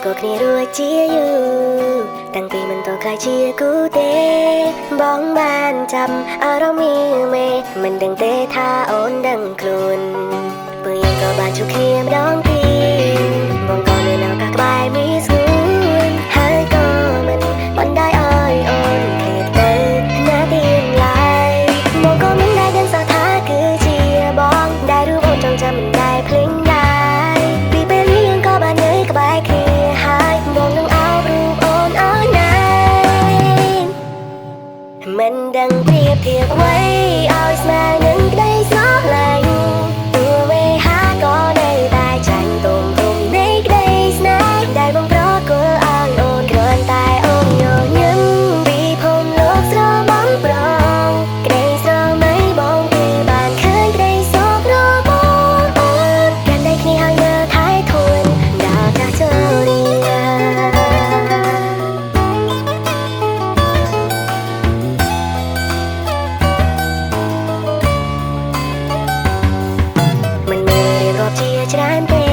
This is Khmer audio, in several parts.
ស្គាល់គ្នារួចជាយូរតាំងពីមិនតក្លាយជាគូទេបងបានចាំអារម្មណ៍មេមិនដឹងទេថាអូនដឹងខ្លួនពេលយើងក៏បានជួបគ្នាម្ដងទៀតបងក៏មានឱកាសក្បែរមានស្ងួនហើយក៏មិនបណ្ដោយឲ្យអូនឃ្លាតទៅណាទៀតឡើយបងក៏មិនដែលដឹងសោះថាគឺជាបងដែលរូបអូនចង់ចាំមិនដែលភ្លេចដែរពីពេលនេះយើងក៏បាននៅក្បែរគ្នាហើយបងនឹងអោបរូបអូនឲ្យណែនមិនដឹងប្រៀបធៀបអ្វីឲ្យស្មើនឹងក្តីស្រឡាញ់ទោះវេហាក៏នៅតែចាញ់ទុំទុំនៃក្តីស្នេហ៍ដែលបងប្រគល់ឲ្យអូនគ្រាន់តែអូនញញឹមពីភពលោកស្របំប្រងក្តីស្រមៃបងគឺបានឃើញក្តីសុខរបស់អូនកាន់តែគ្នាឲ្យមើលថែធួនដល់ចាស់ជរាជាច្រើនទេ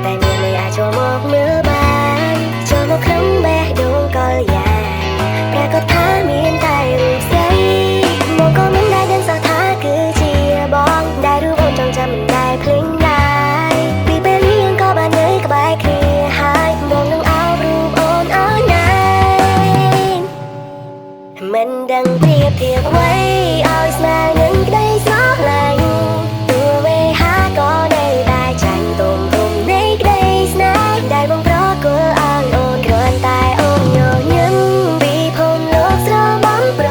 តែមានមិនអាចចូលមកមើលបានចូលមកក្នុងបេះដូងកលយ៉ាងប្រកាសថាមានតែរូបស្រីមកក៏មិនដែលដឹងសោះថាគឺជាបងដែលរូបអូនចង់ចាំមិនដែលភ្លេចដែរពីពេលនេះយើងក៏បាននៅក្បែរគ្នាហើយបងនឹងអោបរូបអូនឲ្យណែនមិនដឹងប្រៀបធៀបអ្វីឲ្យស្មើនឹងក្តីស្រឡាញ់ដែលបងប្រគល់ឲ្យអូនគ្រាន់តែអូនញញឹមពីភពលោកស្របំប្រ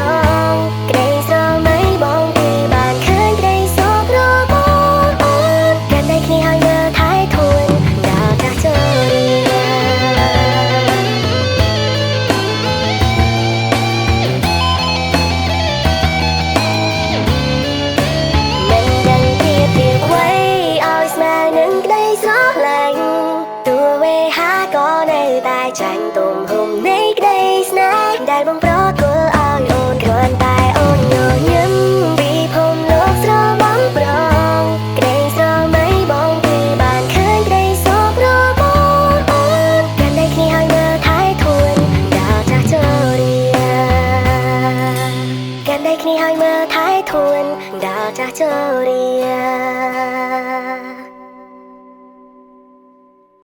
ងក្តីស្រមៃបងគឺបានឃើញក្តីសុខរបស់អូនកាន់តែគ្នាឲ្យមើលថែធួនដល់ចាស់ជរាមិនដឹងប្រៀបធៀបអ្វីឲ្យស្មើនឹងក្តីស្រឡាញ់ក៏នៅតែចាញ់ទុំហុំនៃក្តីស្នេហ៍ដែលបងប្រគល់ឲ្យអូនគ្រាន់តែអូនញញឹមពីភពលោកស្របំប្រងក្តីស្រមៃបងគឺបានឃើញក្តីសុខរបស់អូនកាន់តែគ្នាឲ្យមើលថែធួនដល់ចាស់ជរាកាន់តែគ្នាឲ្យមើលថែធួនដល់ចាស់ជ